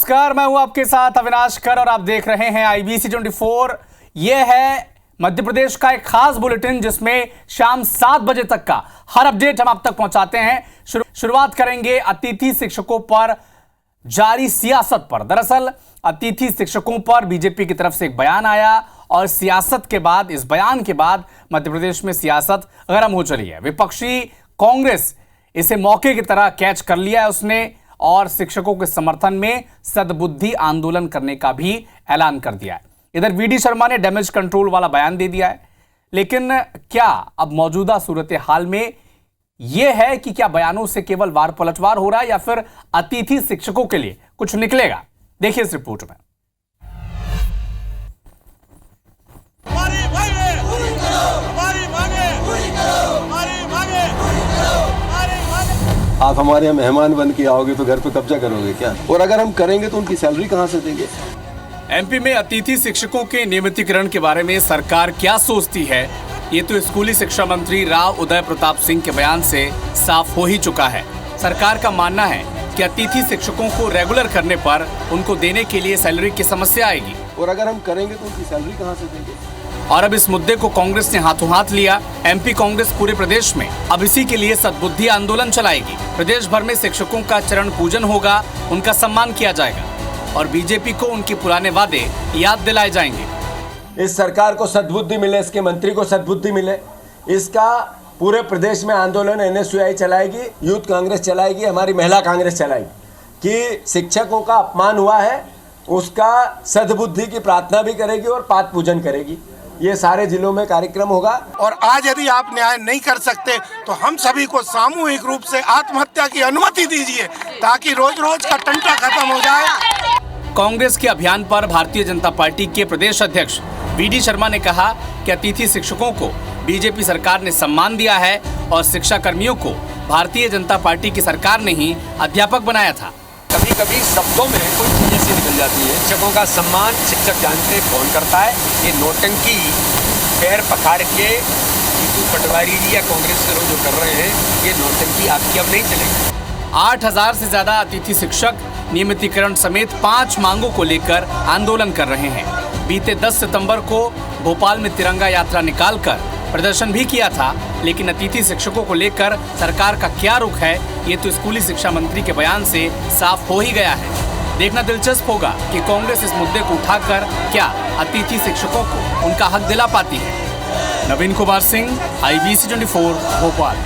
नमस्कार, मैं हूं आपके साथ अविनाश कर और आप देख रहे हैं IBC 24। यह है मध्य प्रदेश का एक खास बुलेटिन जिसमें शाम 7 बजे तक का हर अपडेट हम आप तक पहुंचाते हैं। शुरुआत करेंगे अतिथि शिक्षकों पर जारी सियासत पर। दरअसल अतिथि शिक्षकों पर बीजेपी की तरफ से एक बयान आया और सियासत के बाद, इस बयान के बाद मध्य प्रदेश में सियासत गर्म हो चली है। विपक्षी कांग्रेस इसे मौके की तरह कैच कर लिया है उसने और शिक्षकों के समर्थन में सद्बुद्धि आंदोलन करने का भी ऐलान कर दिया है। इधर VD शर्मा ने डैमेज कंट्रोल वाला बयान दे दिया है। लेकिन क्या अब मौजूदा सूरत हाल में यह है कि क्या बयानों से केवल वार पलटवार हो रहा है या फिर अतिथि शिक्षकों के लिए कुछ निकलेगा? देखिए इस रिपोर्ट में। आप हमारे यहाँ मेहमान बन के आओगे तो घर पे कब्जा करोगे क्या? और अगर हम करेंगे तो उनकी सैलरी कहाँ से देंगे? MP में अतिथि शिक्षकों के नियमितीकरण के बारे में सरकार क्या सोचती है, ये तो स्कूली शिक्षा मंत्री राव उदय प्रताप सिंह के बयान से साफ हो ही चुका है। सरकार का मानना है कि अतिथि शिक्षकों को रेगुलर करने पर उनको देने के लिए सैलरी की समस्या आएगी। और अगर हम करेंगे तो उनकी सैलरी कहाँ से देंगे? और अब इस मुद्दे को कांग्रेस ने हाथों हाथ लिया। MP कांग्रेस पूरे प्रदेश में अब इसी के लिए सद्बुद्धि आंदोलन चलाएगी। प्रदेश भर में शिक्षकों का चरण पूजन होगा, उनका सम्मान किया जाएगा और बीजेपी को उनके पुराने वादे याद दिलाए जाएंगे। इस सरकार को सद्बुद्धि मिले, इसके मंत्री को सद्बुद्धि मिले, इसका पूरे प्रदेश में आंदोलन NSUI चलाएगी, यूथ कांग्रेस चलाएगी, हमारी महिला कांग्रेस चलाएगी कि शिक्षकों का अपमान हुआ है, उसका सद्बुद्धि की प्रार्थना भी करेगी और पाद पूजन करेगी। ये सारे जिलों में कार्यक्रम होगा। और आज यदि आप न्याय नहीं कर सकते तो हम सभी को सामूहिक रूप से आत्महत्या की अनुमति दीजिए ताकि रोज रोज का टंटा खत्म हो जाए। कांग्रेस के अभियान पर भारतीय जनता पार्टी के प्रदेश अध्यक्ष VD शर्मा ने कहा कि अतिथि शिक्षकों को बीजेपी सरकार ने सम्मान दिया है और शिक्षा कर्मियों को भारतीय जनता पार्टी की सरकार ने ही अध्यापक बनाया था। कभी कभी शब्दों में कोई चीज ऐसी निकल जाती है। शिक्षकों का सम्मान शिक्षक जानते कौन करता है। ये नौटंकी पैर पखाड़ के जीतू पटवारी जी या कांग्रेस के लोग जो कर रहे हैं, ये नौटंकी आपकी अब नहीं चलेगी। 8000 से ज्यादा अतिथि शिक्षक नियमितीकरण समेत 5 मांगों को लेकर आंदोलन कर रहे हैं। बीते 10 सितंबर को भोपाल में तिरंगा यात्रा निकालकर प्रदर्शन भी किया था। लेकिन अतिथि शिक्षकों को लेकर सरकार का क्या रुख है, ये तो स्कूली शिक्षा मंत्री के बयान से साफ हो ही गया है। देखना दिलचस्प होगा कि कांग्रेस इस मुद्दे को उठाकर क्या अतिथि शिक्षकों को उनका हक दिला पाती है। नवीन कुमार सिंह, IBC 24 भोपाल।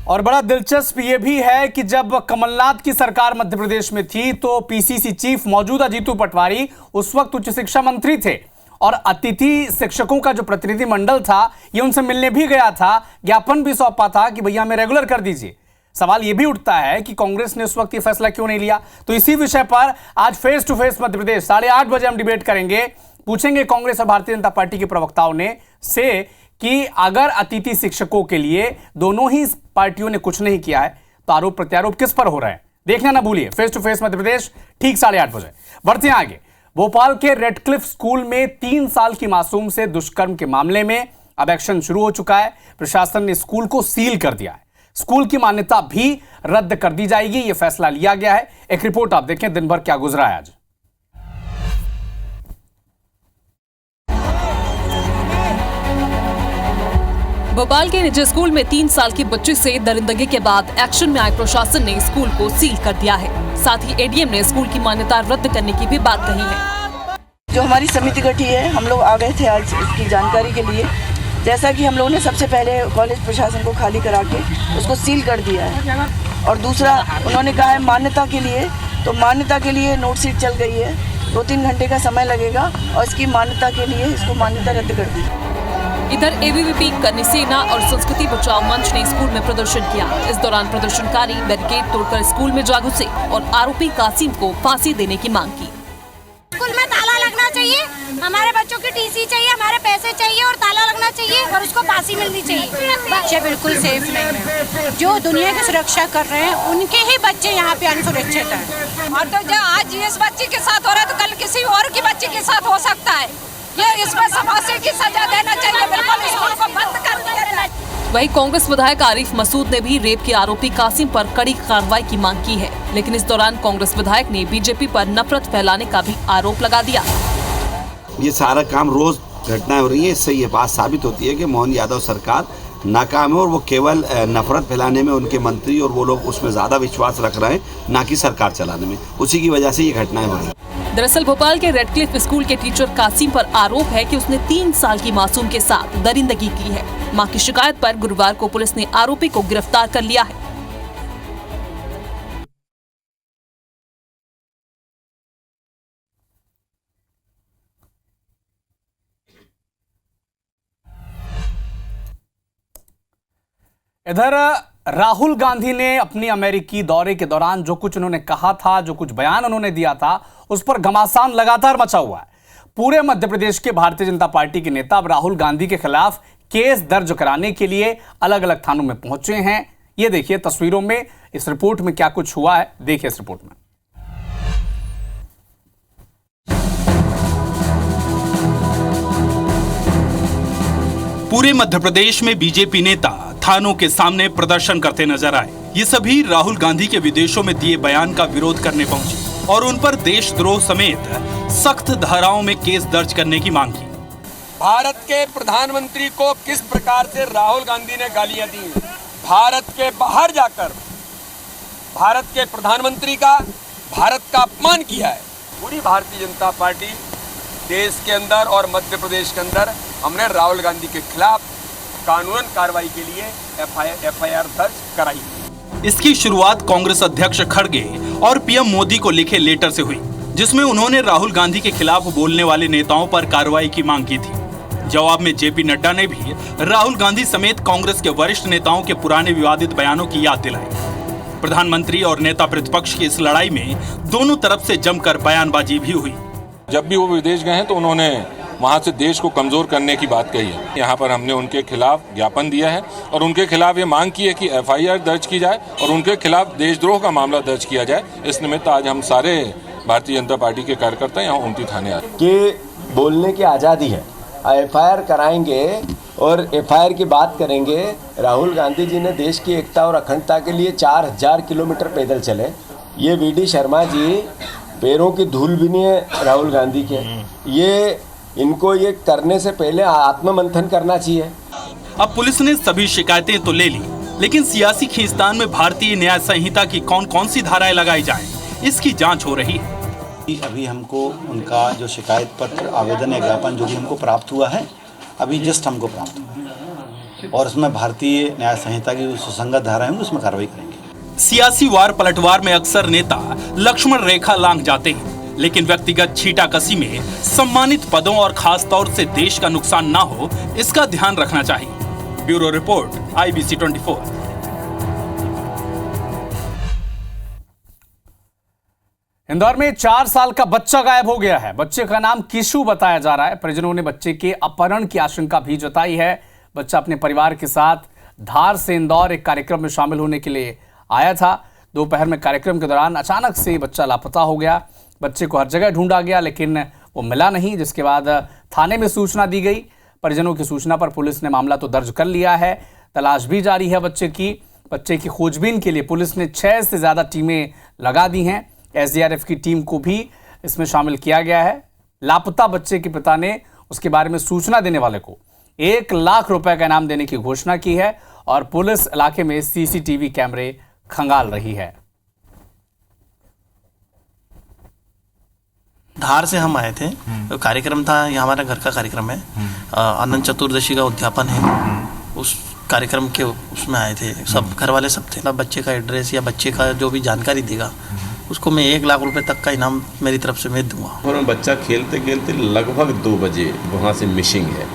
और बड़ा दिलचस्प ये भी है कि जब कमलनाथ की सरकार मध्य प्रदेश में थी तो PCC चीफ मौजूदा जीतू पटवारी उस वक्त उच्च शिक्षा मंत्री थे और अतिथि शिक्षकों का जो प्रतिनिधि मंडल था ये उनसे मिलने भी गया था, ज्ञापन भी सौंपा था कि भैया हमें रेगुलर कर दीजिए। सवाल ये भी उठता है कि कांग्रेस ने उस वक्त ये फैसला क्यों नहीं लिया। तो इसी विषय पर आज face to face Madhya Pradesh 8:30 बजे हम डिबेट करेंगे। पूछेंगे कांग्रेस और भारतीय जनता पार्टी के प्रवक्ताओं ने से कि अगर अतिथि शिक्षकों के लिए दोनों ही पार्टियों ने कुछ नहीं किया है तो आरोप प्रत्यारोप किस पर हो रहे हैं, देखना ना भूलिए। Face to face Madhya Pradesh ठीक 8:30 बजे। बढ़ते हैं आगे। भोपाल के रेडक्लिफ स्कूल में 3 साल की मासूम से दुष्कर्म के मामले में अब एक्शन शुरू हो चुका है। प्रशासन ने स्कूल को सील कर दिया है। स्कूल की मान्यता भी रद्द कर दी जाएगी, यह फैसला लिया गया है। एक रिपोर्ट आप देखें, दिन भर क्या गुजरा है आज। भोपाल के निजी स्कूल में 3 साल की बच्ची से दरिंदगी के बाद एक्शन में आए प्रशासन ने स्कूल को सील कर दिया है। साथ ही ADM ने स्कूल की मान्यता रद्द करने की भी बात कही है। जो हमारी समिति गठी है, हम लोग आ गए थे आज इसकी जानकारी के लिए। जैसा कि हम लोगों ने सबसे पहले कॉलेज प्रशासन को खाली करा के उसको सील कर दिया है और दूसरा उन्होंने कहा है मान्यता के लिए, तो मान्यता के लिए नोट शीट चल गई है। 2-3 घंटे का समय लगेगा और इसकी मान्यता के लिए इसको मान्यता रद्द कर दी। इधर ABVP कन्या सेना और संस्कृति बचाओ मंच ने स्कूल में प्रदर्शन किया। इस दौरान प्रदर्शनकारी बैरिकेड तोड़कर स्कूल में जा घुसे और आरोपी कासिम को फांसी देने की मांग की। स्कूल में ताला लगना चाहिए, हमारे बच्चों की TC चाहिए, हमारे पैसे चाहिए और ताला लगना चाहिए और उसको फांसी मिलनी चाहिए। बच्चे बिल्कुल सेफ नहीं है। जो दुनिया की सुरक्षा कर रहे हैं उनके ही बच्चे यहाँ पे अनसुरक्षित हैं। और तो जो आज इस बच्ची के साथ हो रहा है तो कल किसी और की बच्ची के साथ हो सकता है। ये इसमें फांसी की सजा देना चाहिए, बिल्कुल स्कूल को बंद कर दिया जाए। वहीं कांग्रेस विधायक आरिफ मसूद ने भी रेप के आरोपी कासिम पर कड़ी कार्रवाई की मांग की है, लेकिन इस दौरान कांग्रेस विधायक ने बीजेपी पर नफरत फैलाने का भी आरोप लगा दिया। ये सारा काम रोज घटनाएं हो रही है, इससे ये बात साबित होती है कि मोहन यादव सरकार नाकाम है और वो केवल नफरत फैलाने में उनके मंत्री और वो लोग उसमें ज़्यादा विश्वास रख रहे हैं, ना कि सरकार चलाने में। उसी की वजह से ये घटनाएं हो रही हैं। दरअसल भोपाल के रेडक्लिफ स्कूल के टीचर कासिम पर आरोप है कि उसने 3 साल की मासूम के साथ दरिंदगी की है। मां की शिकायत पर गुरुवार को पुलिस ने आरोपी को गिरफ्तार कर लिया है। इधर राहुल गांधी ने अपनी अमेरिकी दौरे के दौरान जो कुछ उन्होंने कहा था, जो कुछ बयान उन्होंने दिया था, उस पर घमासान लगातार मचा हुआ है। पूरे मध्य प्रदेश के भारतीय जनता पार्टी के नेता अब राहुल गांधी के खिलाफ केस दर्ज कराने के लिए अलग अलग थानों में पहुंचे हैं। ये देखिए तस्वीरों में, इस रिपोर्ट में क्या कुछ हुआ है, देखिए इस रिपोर्ट में। पूरे मध्य प्रदेश में बीजेपी नेता थानों के सामने प्रदर्शन करते नजर आए। ये सभी राहुल गांधी के विदेशों में दिए बयान का विरोध करने पहुंचे और उन पर देशद्रोह समेत सख्त धाराओं में केस दर्ज करने की मांग की। भारत के प्रधानमंत्री को किस प्रकार से राहुल गांधी ने गालियां दी, भारत के बाहर जाकर भारत के प्रधानमंत्री का, भारत का अपमान किया है। पूरी भारतीय जनता पार्टी देश के अंदर और मध्य प्रदेश के अंदर हमने राहुल गांधी के खिलाफ कानूनन कार्रवाई के लिए एफआईआर दर्ज कराई। इसकी शुरुआत कांग्रेस अध्यक्ष खड़गे और पीएम मोदी को लिखे लेटर से हुई, जिसमें उन्होंने राहुल गांधी के खिलाफ बोलने वाले नेताओं पर कार्रवाई की मांग की थी। जवाब में जेपी नड्डा ने भी राहुल गांधी समेत कांग्रेस के वरिष्ठ नेताओं के पुराने विवादित बयानों की याद दिलाई। प्रधानमंत्री और नेता प्रतिपक्ष की इस लड़ाई में दोनों तरफ से जमकर बयानबाजी भी हुई। जब भी वो विदेश गए हैं तो उन्होंने वहाँ से देश को कमजोर करने की बात कही है। यहाँ पर हमने उनके खिलाफ ज्ञापन दिया है और उनके खिलाफ ये मांग की है कि एफआईआर दर्ज की जाए और उनके खिलाफ देशद्रोह का मामला दर्ज किया जाए। इस निमित्त आज हम सारे भारतीय जनता पार्टी के कार्यकर्ता यहाँ 29 थाने आए कि बोलने की आज़ादी है, एफआईआर कराएंगे और एफआईआर की बात करेंगे। राहुल गांधी जी ने देश की एकता और अखंडता के लिए 4000 किलोमीटर पैदल चले। ये वीडी शर्मा जी पैरों की धूल भी नहीं है राहुल गांधी के। ये इनको ये करने से पहले आत्ममंथन करना चाहिए। अब पुलिस ने सभी शिकायतें तो ले ली, लेकिन सियासी खींचतान में भारतीय न्याय संहिता की कौन कौन सी धाराएं लगाई जाएं, इसकी जांच हो रही है। अभी हमको उनका जो शिकायत पत्र, आवेदन या ज्ञापन जो भी हमको प्राप्त हुआ है, अभी जस्ट हमको प्राप्त हुआ है और उसमें भारतीय न्याय संहिता की सुसंगत धाराएं हैं, उसमें कार्रवाई करेंगे। सियासी वार पलटवार में अक्सर नेता लक्ष्मण रेखा लांघ जाते हैं, लेकिन व्यक्तिगत छीटाकशी में सम्मानित पदों और खास तौर से देश का नुकसान ना हो, इसका ध्यान रखना चाहिए। Bureau report, IBC 24। इंदौर में 4 साल का बच्चा गायब हो गया है। बच्चे का नाम किशु बताया जा रहा है। परिजनों ने बच्चे के अपहरण की आशंका भी जताई है। बच्चा अपने परिवार के साथ धार से इंदौर एक कार्यक्रम में शामिल होने के लिए आया था। दोपहर में कार्यक्रम के दौरान अचानक से बच्चा लापता हो गया। बच्चे को हर जगह ढूंढा गया, लेकिन वो मिला नहीं, जिसके बाद थाने में सूचना दी गई। परिजनों की सूचना पर पुलिस ने मामला तो दर्ज कर लिया है। तलाश भी जारी है बच्चे की खोजबीन के लिए पुलिस ने 6 से ज़्यादा टीमें लगा दी हैं। SDRF की टीम को भी इसमें शामिल किया गया है। लापता बच्चे के पिता ने उसके बारे में सूचना देने वाले को 1 लाख रुपए का इनाम देने की घोषणा की है और पुलिस इलाके में CCTV कैमरे खंगाल रही है। धार से हम आए थे, तो कार्यक्रम था, ये हमारा घर का कार्यक्रम है, अनंत चतुर्दशी का उद्यापन है, उस कार्यक्रम के उसमें आए थे। सब घर वाले सब थे। बच्चे का एड्रेस या बच्चे का जो भी जानकारी देगा उसको मैं 1 लाख रुपए तक का इनाम मेरी तरफ से मैं दूंगा। और बच्चा खेलते खेलते लगभग 2 बजे वहाँ से मिसिंग है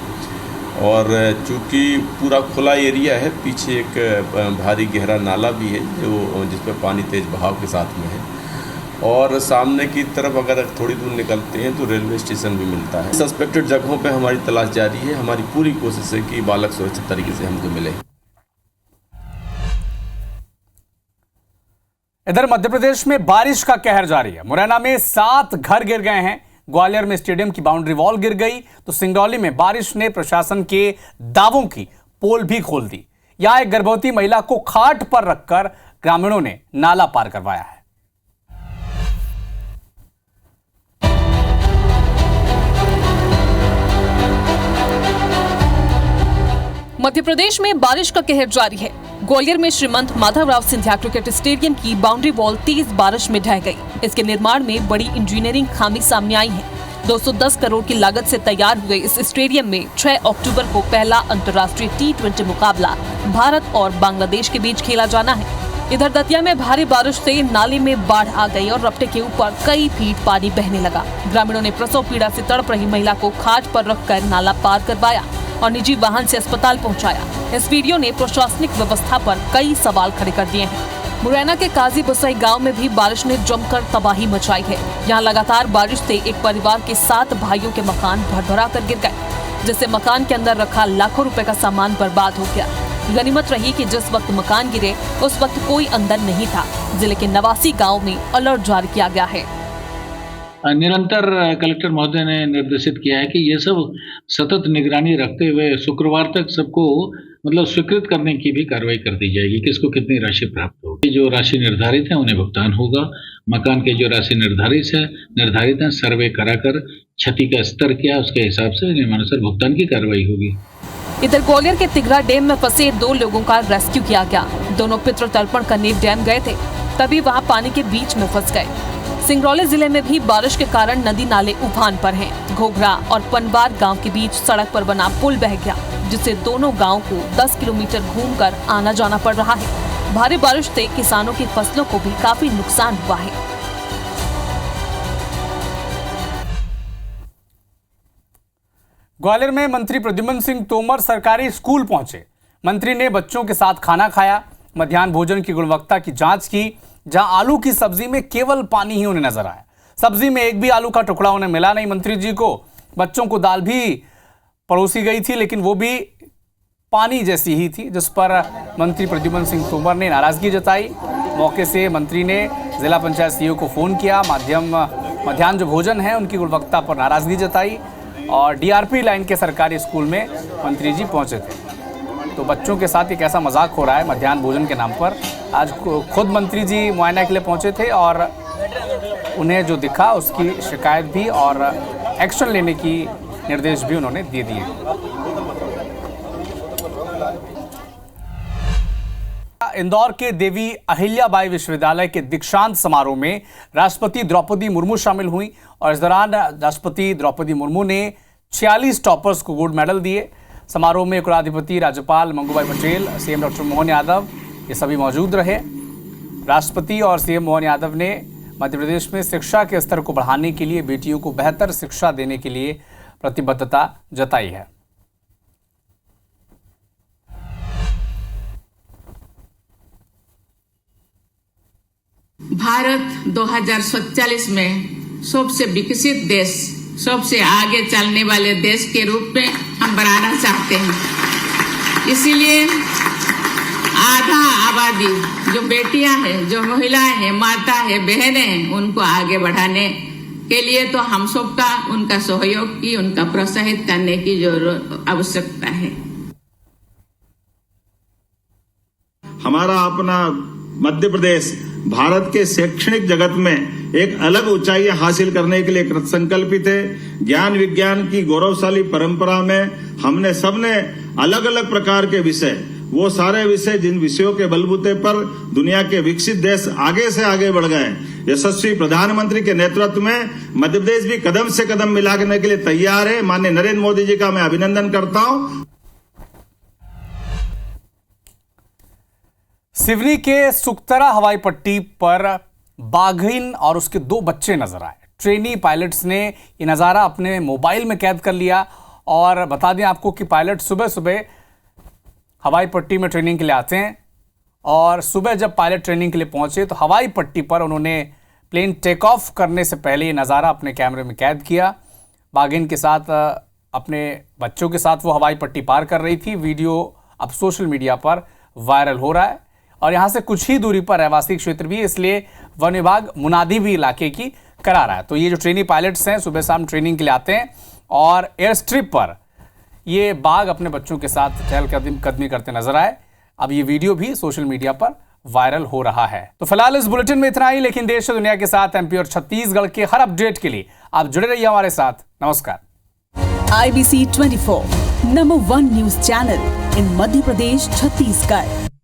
और चूँकि पूरा खुला एरिया है, पीछे एक भारी गहरा नाला भी है जो जिस पर पानी तेज बहाव के साथ में है और सामने की तरफ अगर थोड़ी दूर निकलते हैं तो रेलवे स्टेशन भी मिलता है। सस्पेक्टेड जगहों पे हमारी तलाश जारी है। हमारी पूरी कोशिश है कि बालक सुरक्षित तरीके से हमको मिले। इधर मध्य प्रदेश में बारिश का कहर जारी है। मुरैना में 7 घर गिर गए हैं। ग्वालियर में स्टेडियम की बाउंड्री वॉल गिर गई तो सिंगरौली में बारिश ने प्रशासन के दावों की पोल भी खोल दी। यहां एक गर्भवती महिला को खाट पर रखकर ग्रामीणों ने नाला पार करवाया है। मध्य प्रदेश में बारिश का कहर जारी है। ग्वालियर में श्रीमंत माधवराव सिंधिया क्रिकेट स्टेडियम की बाउंड्री वॉल तेज बारिश में ढह गई। इसके निर्माण में बड़ी इंजीनियरिंग खामी सामने आई है। 210 करोड़ की लागत से तैयार हुए इस स्टेडियम में 6 अक्टूबर को पहला अंतर्राष्ट्रीय T20 मुकाबला भारत और बांग्लादेश के बीच खेला जाना है। इधर दतिया में भारी बारिश से नाले में बाढ़ आ गई और रपटे के ऊपर कई फीट पानी बहने लगा। ग्रामीणों ने प्रसव पीड़ा से तड़प रही महिला को खाट पर रखकर नाला पार करवाया और निजी वाहन से अस्पताल पहुंचाया। इस वीडियो ने प्रशासनिक व्यवस्था पर कई सवाल खड़े कर दिए हैं। मुरैना के काजी बसई गांव में भी बारिश ने जमकर तबाही मचाई है। यहां लगातार बारिश से एक परिवार के 7 भाइयों के मकान भरभरा कर गिर गए, जिससे मकान के अंदर रखा लाखों रुपए का सामान बर्बाद हो गया। गनीमत रही कि जिस वक्त मकान गिरे उस वक्त कोई अंदर नहीं था। जिले के नवासी गाँव में अलर्ट जारी किया गया है। निरंतर कलेक्टर महोदय ने निर्देशित किया है कि ये सब सतत निगरानी रखते हुए शुक्रवार तक सबको स्वीकृत करने की भी कार्रवाई कर दी जाएगी, किसको कितनी राशि प्राप्त होगी। जो राशि निर्धारित है उन्हें भुगतान होगा। मकान के जो राशि निर्धारित है सर्वे कराकर क्षति का स्तर क्या उसके हिसाब से नियमानुसार भुगतान की कार्रवाई होगी। इधर ग्वालियर के तिगरा डैम में फंसे 2 लोगों का रेस्क्यू किया गया। दोनों पितृ तर्पण करने डैम गए थे, तभी वहाँ पानी के बीच में फंस गए। सिंगरौली जिले में भी बारिश के कारण नदी नाले उफान पर हैं। घोघरा और पनवार गांव के बीच सड़क पर बना पुल बह गया, जिससे दोनों गांव को 10 किलोमीटर घूमकर आना जाना पड़ रहा है। भारी बारिश से किसानों की फसलों को भी काफी नुकसान हुआ है। ग्वालियर में मंत्री प्रद्युम्न सिंह तोमर सरकारी स्कूल पहुंचे। मंत्री ने बच्चों के साथ खाना खाया, मध्याह्न भोजन की गुणवत्ता की जांच की। जहां आलू की सब्जी में केवल पानी ही उन्हें नजर आया। सब्जी में एक भी आलू का टुकड़ा उन्हें मिला नहीं। मंत्री जी को बच्चों को दाल भी परोसी गई थी, लेकिन वो भी पानी जैसी ही थी, जिस पर मंत्री प्रद्युम्न सिंह तोमर ने नाराजगी जताई। मौके से मंत्री ने जिला पंचायत सीईओ को फोन किया। मध्याह्न जो भोजन है उनकी गुणवत्ता पर नाराजगी जताई और DRP लाइन के सरकारी स्कूल में मंत्री जी पहुंचे थे। तो बच्चों के साथ एक ऐसा मजाक हो रहा है मध्याह्न भोजन के नाम पर। आज खुद मंत्री जी मुआयना के लिए पहुंचे थे और उन्हें जो दिखा उसकी शिकायत भी और एक्शन लेने की निर्देश भी उन्होंने दे दिए। इंदौर के देवी अहिल्याबाई विश्वविद्यालय के दीक्षांत समारोह में राष्ट्रपति द्रौपदी मुर्मू शामिल हुई और इस दौरान राष्ट्रपति द्रौपदी मुर्मू ने 46 टॉपर्स को गोल्ड मेडल दिए। समारोह में कुलाधिपति राज्यपाल मंगूभाई पटेल, CM डॉक्टर मोहन यादव ये सभी मौजूद रहे। राष्ट्रपति और CM मोहन यादव ने मध्य प्रदेश में शिक्षा के स्तर को बढ़ाने के लिए बेटियों को बेहतर शिक्षा देने के लिए प्रतिबद्धता जताई है। भारत 2047 में सबसे विकसित देश, सबसे आगे चलने वाले देश के रूप में हम बनाना चाहते हैं। इसीलिए आधा आबादी जो बेटियां हैं, जो महिलाएं हैं, माता है, बहनें हैं, उनको आगे बढ़ाने के लिए तो हम सबका उनका सहयोग की, उनका प्रोत्साहित करने की जरूरत आवश्यकता है। हमारा अपना मध्य प्रदेश भारत के शैक्षणिक जगत में एक अलग ऊंचाई हासिल करने के लिए कृत संकल्पित है। ज्ञान विज्ञान की गौरवशाली परंपरा में हमने सबने अलग अलग प्रकार के विषय, वो सारे विषय जिन विषयों के बलबूते पर दुनिया के विकसित देश आगे से आगे बढ़ गए। यशस्वी प्रधानमंत्री के नेतृत्व में मध्य प्रदेश भी कदम से कदम मिलाने के लिए तैयार है। माननीय नरेंद्र मोदी जी का मैं अभिनंदन करता हूं। सिवनी के सुकतरा हवाई पट्टी पर बाघिन और उसके 2 बच्चे नजर आए। ट्रेनी पायलट्स ने ये नज़ारा अपने मोबाइल में कैद कर लिया। और बता दें आपको कि पायलट सुबह सुबह हवाई पट्टी में ट्रेनिंग के लिए आते हैं और सुबह जब पायलट ट्रेनिंग के लिए पहुंचे तो हवाई पट्टी पर उन्होंने प्लेन टेक ऑफ करने से पहले ये नज़ारा अपने कैमरे में कैद किया। बाघिन के साथ अपने बच्चों के साथ वो हवाई पट्टी पार कर रही थी। वीडियो अब सोशल मीडिया पर वायरल हो रहा है और यहाँ से कुछ ही दूरी पर रहवासी क्षेत्र भी है, इसलिए वन विभाग मुनादी भी इलाके की करा रहा है। तो ये जो ट्रेनी पायलट्स हैं सुबह शाम ट्रेनिंग के लिए आते हैं और एयर स्ट्रिप पर ये बाघ अपने बच्चों के साथ चहलकदमी करते नजर आए। अब ये वीडियो भी सोशल मीडिया पर वायरल हो रहा है। तो फिलहाल इस बुलेटिन में इतना ही, लेकिन देश और दुनिया के साथ एमपी और छत्तीसगढ़ के हर अपडेट के लिए आप जुड़े रहिए हमारे साथ। नमस्कार। IBC 24 number 1 news channel in Madhya Pradesh, Chhattisgarh.